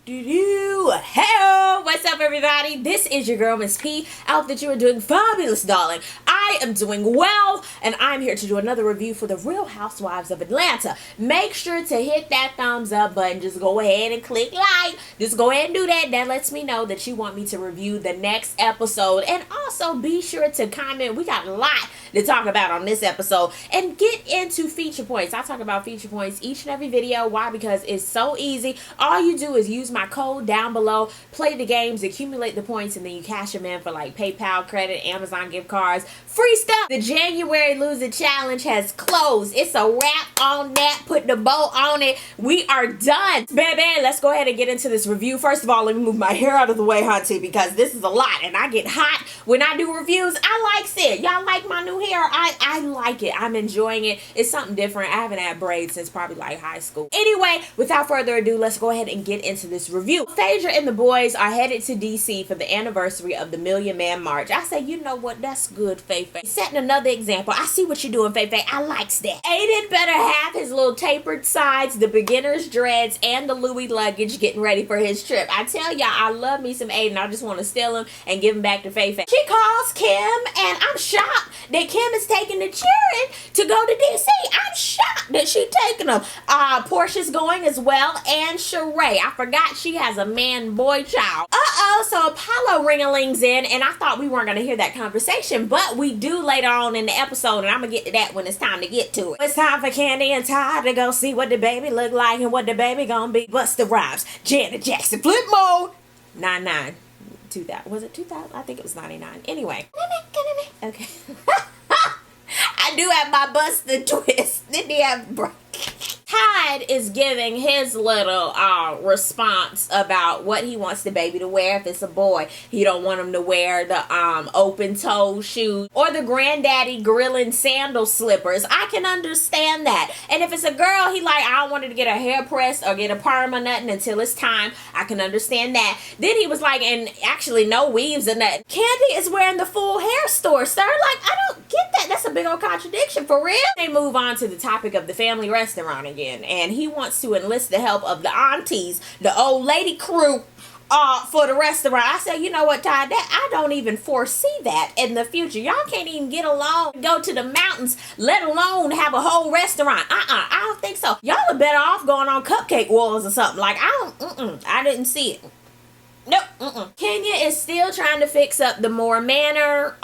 Hey, what's up, everybody? This is your girl, Miss P. I hope that you are doing fabulous, darling. I am doing well, and I'm here to do another review for the Real Housewives of Atlanta. Make sure to hit that thumbs up button. Just go ahead and click like. Just go ahead and do that. That lets me know that you want me to review the next episode. And also be sure to comment. We got a lot to talk about on this episode. And get into feature points. I talk about feature points each and every video. Why? Because it's so easy. All you do is use my code down below, play the games, accumulate the points, and then you cash them in for like PayPal, credit, Amazon gift cards, free stuff. The January Loser Challenge has closed. It's a wrap on that. Put the bow on it. We are done. Baby, let's go ahead and get into this review. First of all, let me move my hair out of the way, hunty, because this is a lot and I get hot when I do reviews. I like it. Y'all like my new hair? I like it. I'm enjoying it. It's something different. I haven't had braids since probably like high school. Anyway, without further ado, let's go ahead and get into this review. Phaedra and the boys are headed to DC for the anniversary of the Million Man March. I say, you know what? That's good, Faye. Setting another example. I see what you're doing, Faye. I likes that. Aiden better have his little tapered sides, the beginner's dreads, and the Louis luggage getting ready for his trip. I tell y'all, I love me some Aiden. I just want to steal him and give him back to Faye. She calls Kim, and I'm shocked that Kim is taking the children to go to DC. I'm shocked that she's taking them. Portia's going as well, and Sheree. I forgot she has a man-boy child. So Apollo ring-a-ling's in, and I thought we weren't going to hear that conversation, but we do later on in the episode, and I'm going to get to that when it's time to get to it. It's time for Candy and Todd to go see what the baby look like and what the baby gonna be. Busta Rhymes, Janet Jackson, flip mode. 99. 2000. Was it 2000? I think it was 99. Anyway. Okay. I do have my Busta twist. Then they have break. Todd is giving his little response about what he wants the baby to wear. If it's a boy, he don't want him to wear the open toe shoes or the granddaddy grilling sandal slippers. I can understand that. And if it's a girl, he like, I don't want her to get her hair pressed or get a perm or nothing until it's time. I can understand that. Then he was like, and actually no weaves or nothing. Candy is wearing the full hair store, sir. Like, I don't get that. That's a big old contradiction, for real. They move on to the topic of the family restaurant again. And he wants to enlist the help of the aunties, the old lady crew, for the restaurant. I said, you know what, Todd, that I don't even foresee that in the future. Y'all can't even get along, go to the mountains, let alone have a whole restaurant. I don't think so. Y'all are better off going on cupcake wars or something. Like, I didn't see it. Nope. Kenya is still trying to fix up the Moore Manor.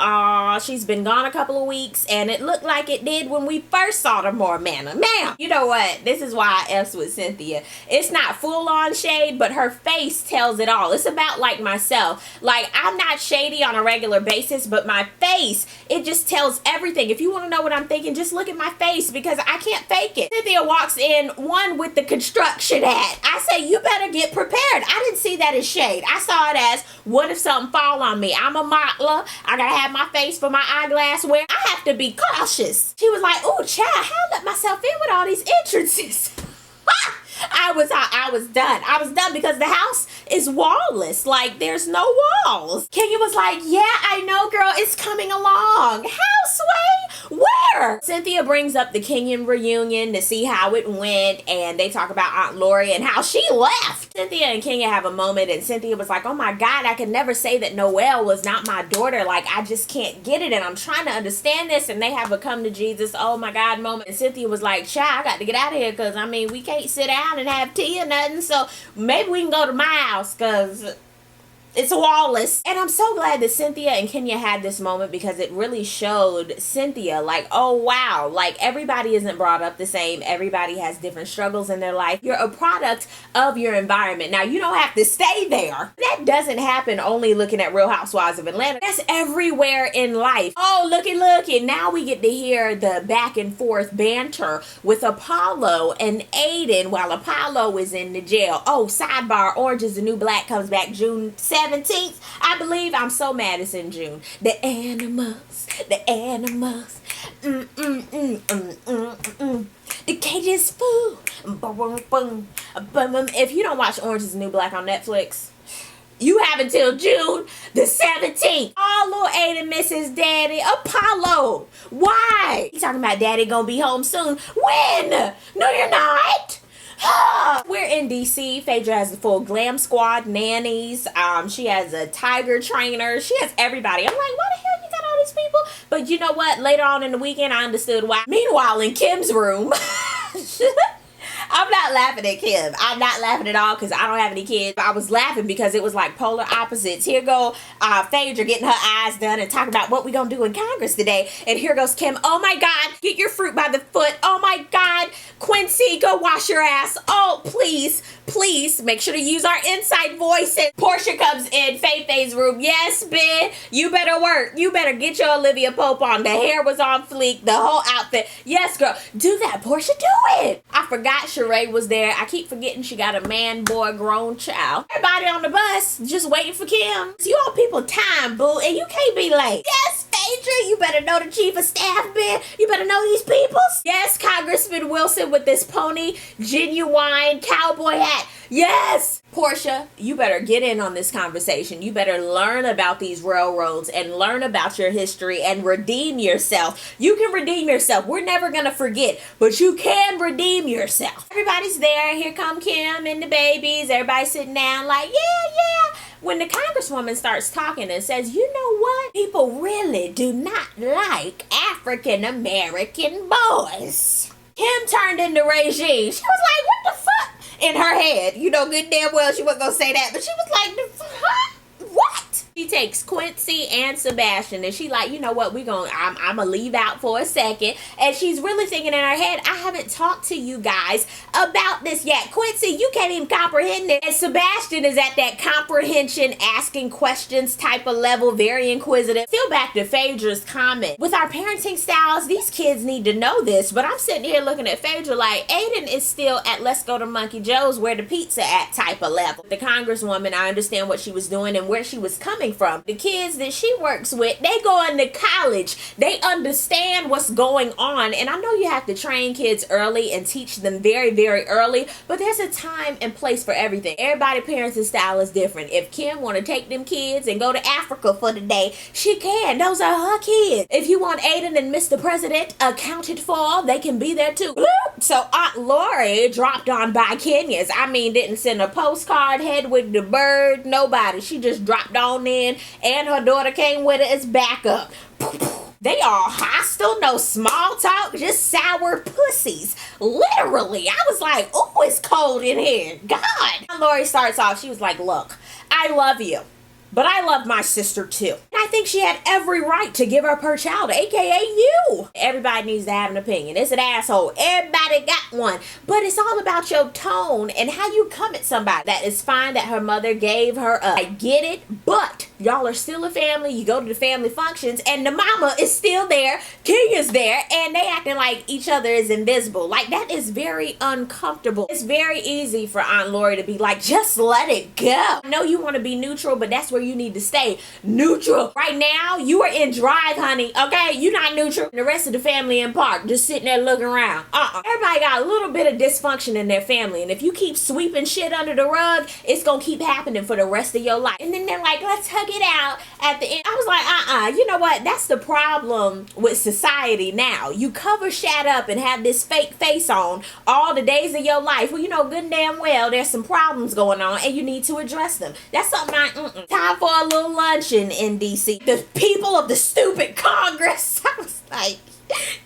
She's been gone a couple of weeks, and it looked like it did when we first saw the Moore Manor. Now, you know what? This is why I F's with Cynthia. It's not full-on shade, but her face tells it all. It's about like myself. Like, I'm not shady on a regular basis, but my face, it just tells everything. If you want to know what I'm thinking, just look at my face, because I can't fake it. Cynthia walks in, one with the construction hat. I say, you better get prepared. I didn't see that as shade. I saw it as, what if something fall on me? I'm a modeler. I gotta have my face for my eyeglass wear. I have to be cautious. She was like, oh, child, how I let myself in with all these entrances? I was done. I was done because the house is wallless. Like, there's no walls. Kenya was like, yeah, I know, girl. It's coming along. How, Sway? Where? Cynthia brings up the Kenyan reunion to see how it went, and they talk about Aunt Lori and how she left. Cynthia and Kenya have a moment, and Cynthia was like, oh my God, I can never say that Noelle was not my daughter. Like, I just can't get it, and I'm trying to understand this. And they have a come to Jesus, oh my God moment. And Cynthia was like, child, I got to get out of here, because, I mean, we can't sit down and have tea or nothing, so maybe we can go to my house, because it's wallless. And I'm so glad that Cynthia and Kenya had this moment, because it really showed Cynthia, like, oh wow, like, everybody isn't brought up the same. Everybody has different struggles in their life. You're a product of your environment. Now, you don't have to stay there. That doesn't happen only looking at Real Housewives of Atlanta. That's everywhere in life. Oh, looky. Now we get to hear the back and forth banter with Apollo and Aiden while Apollo is in the jail. Oh, sidebar, Orange is the New Black comes back June 17th, I believe. I'm so mad it's in June. The animals. The cage is full. If you don't watch Orange is the New Black on Netflix, you have until June the 17th. Oh, little Aiden misses daddy. Apollo. Why? He's talking about daddy gonna be home soon. When? No, you're not. We're in DC. Phaedra has the full glam squad, nannies. She has a tiger trainer. She has everybody. I'm like, why the hell you got all these people? But you know what? Later on in the weekend, I understood why. Meanwhile, in Kim's room, I'm not laughing at Kim. I'm not laughing at all because I don't have any kids. I was laughing because it was like polar opposites. Here go Phaedra getting her eyes done and talking about what we gonna do in Congress today. And here goes Kim. Oh my God, get your fruit by the foot. Oh my God, Quincy, go wash your ass. Oh, please, please make sure to use our inside voices. Portia comes in Faye-Faye's room. Yes, Ben, you better work. You better get your Olivia Pope on. The hair was on fleek, the whole outfit. Yes, girl, do that, Portia, do it. I forgot Sheree was there. I keep forgetting she got a man, boy, grown child. Everybody on the bus just waiting for Kim. You all people time, boo, and you can't be late. Yes, Phaedra, you better know the chief of staff, man. You better know these peoples. Yes, Congressman Wilson with this pony, genuine cowboy hat. Yes! Portia, you better get in on this conversation. You better learn about these railroads and learn about your history and redeem yourself. You can redeem yourself. We're never going to forget, but you can redeem yourself. Everybody's there. Here come Kim and the babies. Everybody's sitting down like, yeah. When the congresswoman starts talking and says, you know what? People really do not like African American boys. Kim turned into Regine. She was like, what the fuck? In her head. You know good damn well she wasn't gonna say that, but she was like, huh? What? She takes Quincy and Sebastian and she like, you know what, I'm gonna leave out for a second. And she's really thinking in her head, I haven't talked to you guys about this yet. Quincy, you can't even comprehend it. And Sebastian is at that comprehension, asking questions type of level, very inquisitive. Still back to Phaedra's comment. With our parenting styles, these kids need to know this, but I'm sitting here looking at Phaedra like, Aiden is still at let's go to Monkey Joe's where the pizza at type of level. The congresswoman, I understand what she was doing and where she was coming from. The kids that she works with, they going to college. They understand what's going on. And I know you have to train kids early and teach them very, very early, but there's a time and place for everything. Everybody's parenting style is different. If Kim want to take them kids and go to Africa for the day, she can. Those are her kids. If you want Aiden and Mr. President accounted for, they can be there too. So Aunt Lori dropped on by Kenya's. I mean, didn't send a postcard, head with the bird, nobody. She just dropped on in, and her daughter came with her as backup. They are hostile, no small talk, just sour pussies. Literally. I was like, oh, it's cold in here. God. Lori starts off, she was like, look, I love you, but I love my sister too. And I think she had every right to give up her child, aka you. Everybody needs to have an opinion. It's an asshole. Everybody got one. But it's all about your tone and how you come at somebody. That is fine that her mother gave her up. I get it, but y'all are still a family. You go to the family functions and the mama is still there. Kenya's there, and they acting like each other is invisible. Like, that is very uncomfortable. It's very easy for Aunt Lori to be like, just let it go. I know you want to be neutral, but that's where you need to stay neutral. Right now, you are in drive, honey. Okay, you're not neutral. The rest of the family in park, just sitting there looking around. Everybody got a little bit of dysfunction in their family, and if you keep sweeping shit under the rug, it's gonna keep happening for the rest of your life. And then they're like, let's hug it out at the end. I was like, you know what? That's the problem with society now. You cover shit up and have this fake face on all the days of your life. Well, you know good and damn well there's some problems going on and you need to address them. That's something Time for a little luncheon in DC. The people of the stupid Congress. I was like,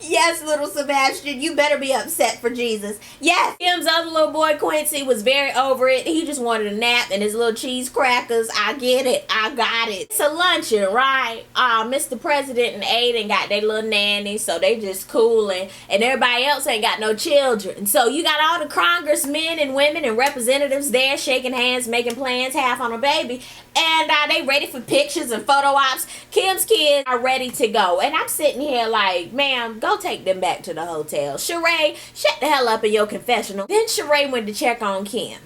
yes, little Sebastian, you better be upset for Jesus. Yes. Kim's other little boy, Quincy, was very over it. He just wanted a nap and his little cheese crackers. I get it. I got it. It's a luncheon, right? Mr. President and Aiden got their little nanny, so they just cooling. And everybody else ain't got no children. So you got all the congressmen and women and representatives there shaking hands, making plans, half on a baby. And they ready for pictures and photo ops. Kim's kids are ready to go. And I'm sitting here like, ma'am, go take them back to the hotel. Sheree, shut the hell up in your confessional. Then Sheree went to check on Kim.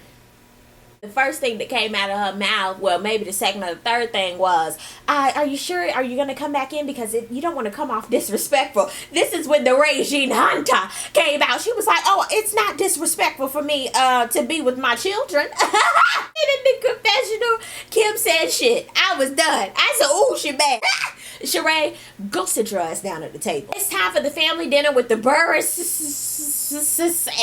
The first thing that came out of her mouth, well, maybe the second or the third thing was, are you sure? Are you going to come back in? Because you don't want to come off disrespectful. This is when the Regine Hunter came out. She was like, oh, it's not disrespectful for me to be with my children. And in the confessional, Kim said shit. I was done. I said, oh, she bad. Sheree, go sit your ass down at the table. It's time for the family dinner with the Burris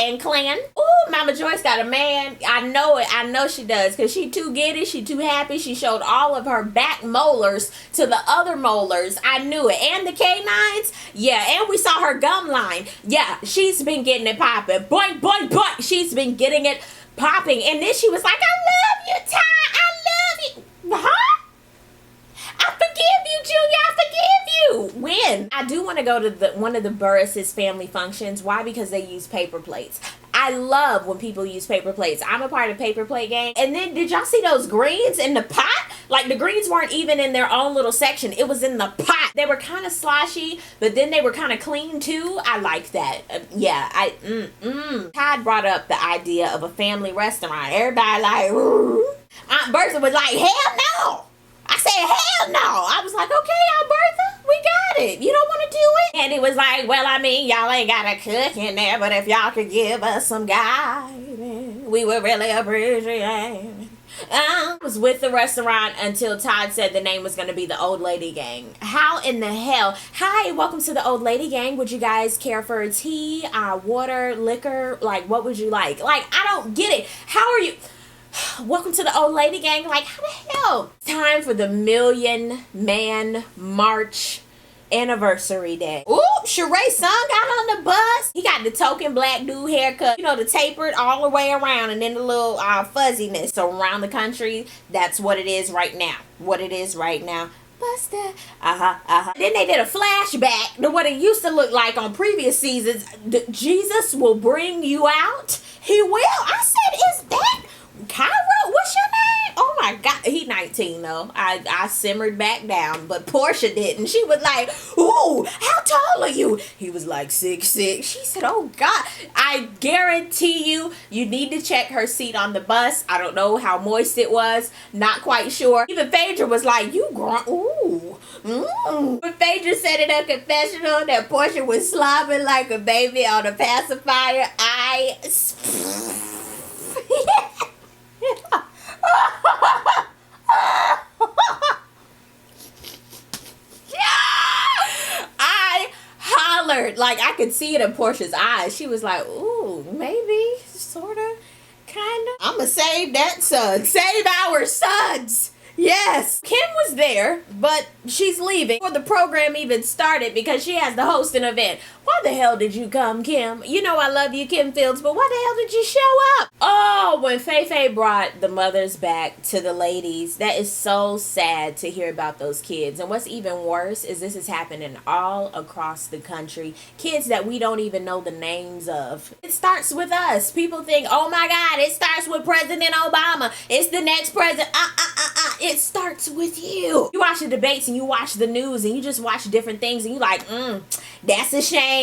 and clan. Ooh, Mama Joyce got a man. I know it. I know she does, because she too giddy. She too happy. She showed all of her back molars to the other molars. I knew it. And the canines. Yeah, and we saw her gum line. Yeah, she's been getting it popping. Boing, boing, boing. She's been getting it popping. And then she was like, I love you, Ty. I love you. Huh? I forgive you, Junior. I forgive you. When? I do want to go to one of the Burris' family functions. Why? Because they use paper plates. I love when people use paper plates. I'm a part of paper plate gang. And then did y'all see those greens in the pot? Like the greens weren't even in their own little section. It was in the pot. They were kind of sloshy, but then they were kind of clean too. I like that. Todd brought up the idea of a family restaurant. Everybody like, ooh. Aunt Bertha was like, hell no. I said, hell no. I was like, okay, Aunt Bertha, we got it. You don't want to do it? And he was like, well, I mean, y'all ain't got a cook in there, but if y'all could give us some guidance, we would really appreciate it. I was with the restaurant until Todd said the name was going to be the Old Lady Gang. How in the hell? Hi, welcome to the Old Lady Gang. Would you guys care for a tea, water, liquor? Like, what would you like? Like, I don't get it. How are you? Welcome to the Old Lady Gang. Like, how the hell? Time for the Million Man March anniversary day. Ooh, Sheree's son got on the bus. He got the token black dude haircut. You know, the tapered all the way around, and then the little fuzziness. So around the country, that's what it is right now. What it is right now. Buster. Then they did a flashback to what it used to look like on previous seasons. Jesus will bring you out. He will. I said, is that Cairo? What's your name? Oh my God. He 19 though. I simmered back down, but Portia didn't. She was like, ooh, how tall are you? He was like 6'6". She said, oh God. I guarantee you need to check her seat on the bus. I don't know how moist it was. Not quite sure. Even Phaedra was like, you grown. Ooh. When Phaedra said in her confessional that Portia was slobbing like a baby on a pacifier, I hollered. Like, I could see it in Portia's eyes. She was like, ooh, maybe, sort of, kind of. I'm gonna save that son. Save our sons. Yes. Kim was there, but she's leaving before the program even started because she has to host an event. Why the hell did you come, Kim? You know I love you, Kim Fields, but why the hell did you show up? Oh, when Faye brought the mothers back to the ladies, that is so sad to hear about those kids. And what's even worse is this is happening all across the country. Kids that we don't even know the names of. It starts with us. People think, oh my God, it starts with President Obama. It's the next president. It starts with you. You watch the debates and you watch the news and you just watch different things and you like, that's a shame.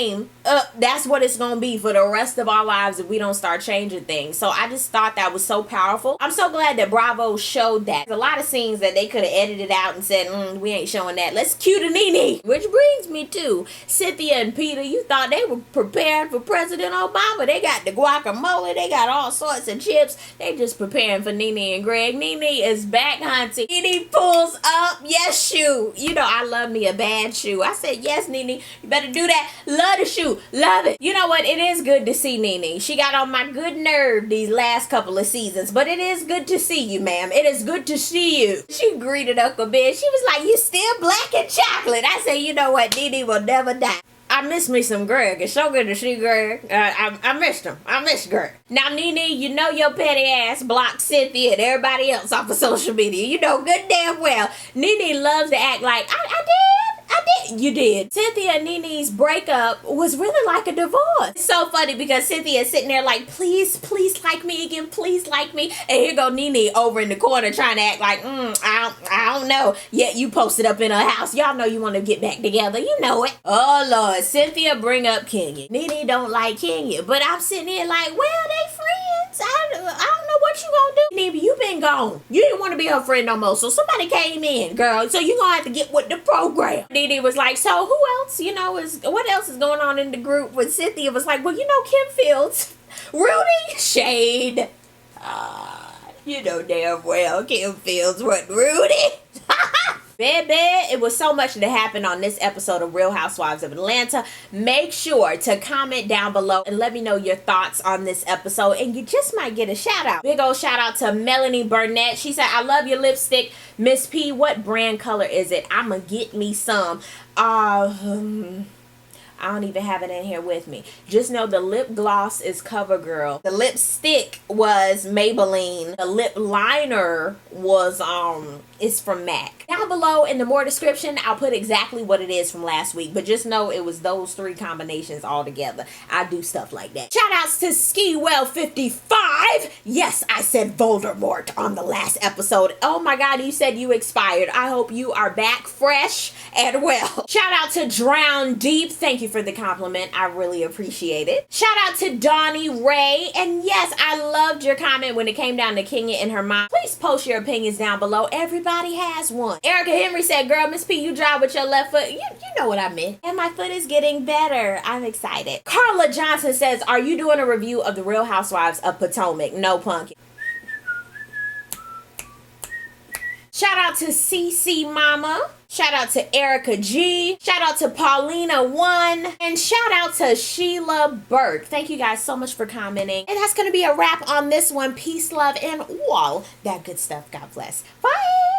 That's what it's gonna be for the rest of our lives if we don't start changing things. So I just thought that was so powerful. I'm so glad that Bravo showed that. There's a lot of scenes that they could have edited out and said, we ain't showing that. Let's cue the Nene. Which brings me to Cynthia and Peter. You thought they were prepared for President Obama. They got the guacamole. They got all sorts of chips. They just preparing for Nene and Greg. Nene is back hunting. Nene pulls up. Yes, shoe. You know I love me a bad shoe. I said, yes, Nene. You better do that. Love the shoe. Love it. You know what? It is good to see Nene. She got on my good nerve these last couple of seasons, but it is good to see you, ma'am. It is good to see you. She greeted Uncle Ben. She was like, you still black and chocolate. I said, you know what? Nene will never die. I miss me some Greg. It's so good to see Greg. I missed him. I miss Greg. Now, Nene, you know your petty ass blocked Cynthia and everybody else off of social media. You know good damn well. Nene loves to act like, I did. You did. Cynthia and Nene's breakup was really like a divorce. It's so funny because Cynthia is sitting there like, please like me again. Please like me. And here go Nene over in the corner trying to act like, I don't know. Yet you posted up in her house. Y'all know you want to get back together. You know it. Oh, Lord. Cynthia bring up Kenya. Nene don't like Kenya. But I'm sitting here like, well, they friends. I don't know what you gonna do. Nene, you been gone. You didn't want to be her friend no more. So somebody came in, girl. So you gonna have to get with the program. Nene was like, so who else, what else is going on in the group? When Cynthia was like, well, Kim Fields, Rudy, Shade. You know damn well Kim Fields wasn't Rudy. Baby, it was so much that happened on this episode of Real Housewives of Atlanta. Make sure to comment down below and let me know your thoughts on this episode, and you just might get a shout out. Big old shout out to Melanie Burnett. She said, I love your lipstick, Miss P. What brand color is it? I'ma get me some. I don't even have it in here with me. Just know the lip gloss is CoverGirl. The lipstick was Maybelline. The lip liner was is from MAC. Down below in the more description, I'll put exactly what it is from last week. But just know it was those 3 combinations all together. I do stuff like that. Shout outs to Skiwell55. Yes, I said Voldemort on the last episode. Oh my God, you said you expired. I hope you are back fresh and well. Shout out to Drown Deep. Thank you for the compliment. I really appreciate it. Shout out to Donnie Ray. And yes, I loved your comment when it came down to Kenya and her mom. Please post your opinions down below. Everybody has one. Erica Henry said, girl, Miss P, you drive with your left foot. You know what I meant. And my foot is getting better. I'm excited. Carla Johnson says, are you doing a review of the Real Housewives of Potomac? No, Pumpkin. Shout out to CC Mama. Shout out to Erica G. Shout out to Paulina 1. And shout out to Sheila Burke. Thank you guys so much for commenting. And that's going to be a wrap on this one. Peace, love, and all that good stuff. God bless. Bye.